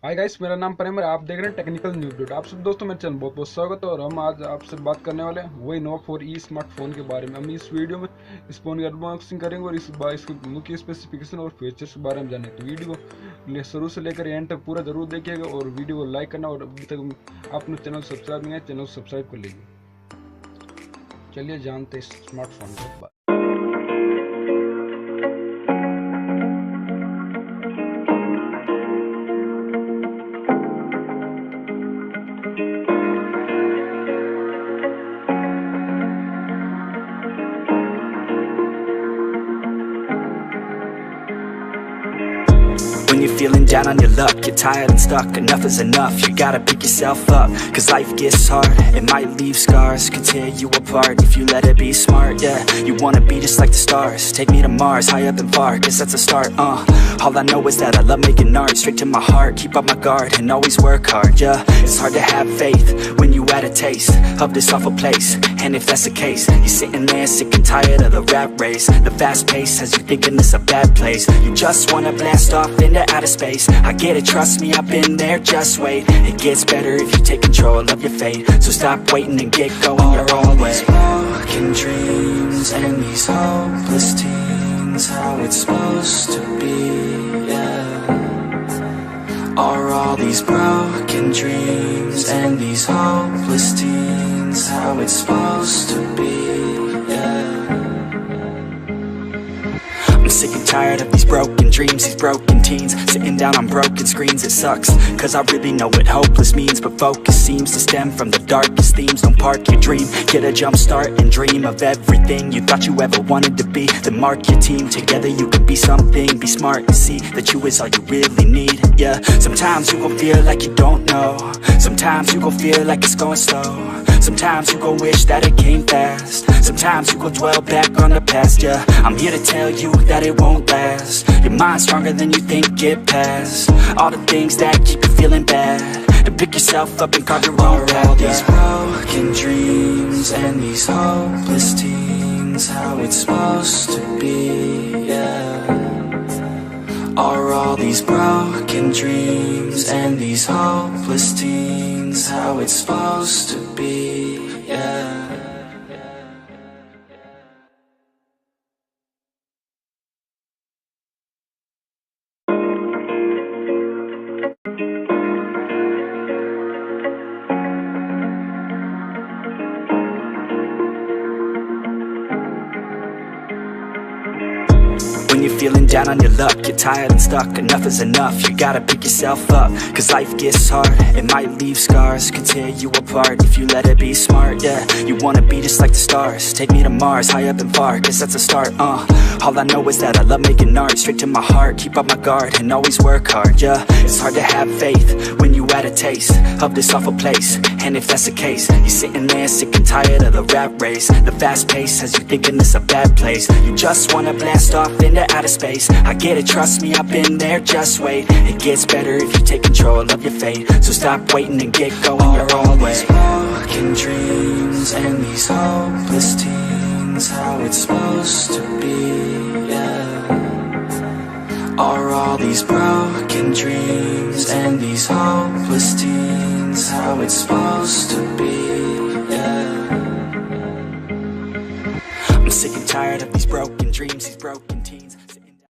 Hi guys, मेरा नाम प्रेम है। आप देख रहे हैं टेक्निकल न्यूज डॉट। आप सब दोस्तों मेरे चैनल बहुत बहुत स्वागत है। और हम आज आपसे बात करने वाले हैं Huawei Nova 4e स्मार्टफोन के बारे में। हम इस वीडियो में इस फोन की अनबॉक्सिंग करेंगे और इसकी मुख्य स्पेसिफिकेशन और फीचर्स के बारे में जानेंगे। तो वीडियो को शुरू से लेकर एंड तक पूरा जरूर देखिएगा और वीडियो को लाइक करना, और अभी तक आपने चैनल सब्सक्राइब नहीं है, चैनल सब्सक्राइब कर लीजिए। चलिए जानते हैं इस स्मार्टफोन के बारे में। When you're feeling down on your luck, you're tired and stuck, enough is enough, you gotta pick yourself up. Cause life gets hard, it might leave scars, could tear you apart if you let it be smart, yeah. You wanna be just like the stars, take me to Mars, high up and far, cause that's a start, All I know is that I love making art, straight to my heart, keep up my guard, and always work hard, yeah. It's hard to have faith, when you had a taste of this awful place, and if that's the case, you're sitting there sick and tired of the rat race. The fast pace has you thinking this a bad place, you just wanna blast off into outer space. I get it, trust me, I've been there, just wait. It gets better if you take control of your fate. So stop waiting and get going your own way. Broken dreams and these hopeless teens, how it's supposed to be, yeah. Are all these broken dreams and these hopeless teens, how it's supposed to be, yeah. I'm sick and tired of these broken dreams, these broken teens, sitting down on broken screens. It sucks, cause I really know what hopeless means, but focus seems to stem from the darkest themes. Don't park your dream, get a jump start and dream of everything you thought you ever wanted to be. Then mark your team, together you can be something. Be smart and see that you is all you really need, yeah. Sometimes you gon' feel like you don't know, sometimes you gon' feel like it's going slow, sometimes you gon' wish that it came fast, sometimes you gon' dwell back on the past, yeah. I'm here to tell you that it won't last. Your mind's stronger than you think, get past all the things that keep you feeling bad, to pick yourself up and carve your own path, all these broken dreams and these hopeless teens, how it's supposed to be, yeah. Are all these broken dreams and these hopeless teens, how it's supposed to be, yeah. When you're feeling down on your luck, you're tired and stuck, enough is enough, you gotta pick yourself up. Cause life gets hard, it might leave scars, could tear you apart if you let it be smart, yeah. You wanna be just like the stars, take me to Mars, high up and far, cause that's a start, All I know is that I love making art, straight to my heart, keep up my guard, and always work hard, yeah. It's hard to have faith, when you had a taste of this awful place, and if that's the case, you're sitting there sick and tired of the rat race. The fast pace has you thinking this a bad place, you just wanna blast off into outer space. I get it, trust me, I've been there, just wait. It gets better if you take control of your fate. So stop waiting and get going your own way. Broken dreams and these hopeless teens, how it's supposed to be, yeah. Are all these broken dreams and these hopeless teens, how it's supposed to be, yeah. I'm sick and tired of these broken dreams, these broken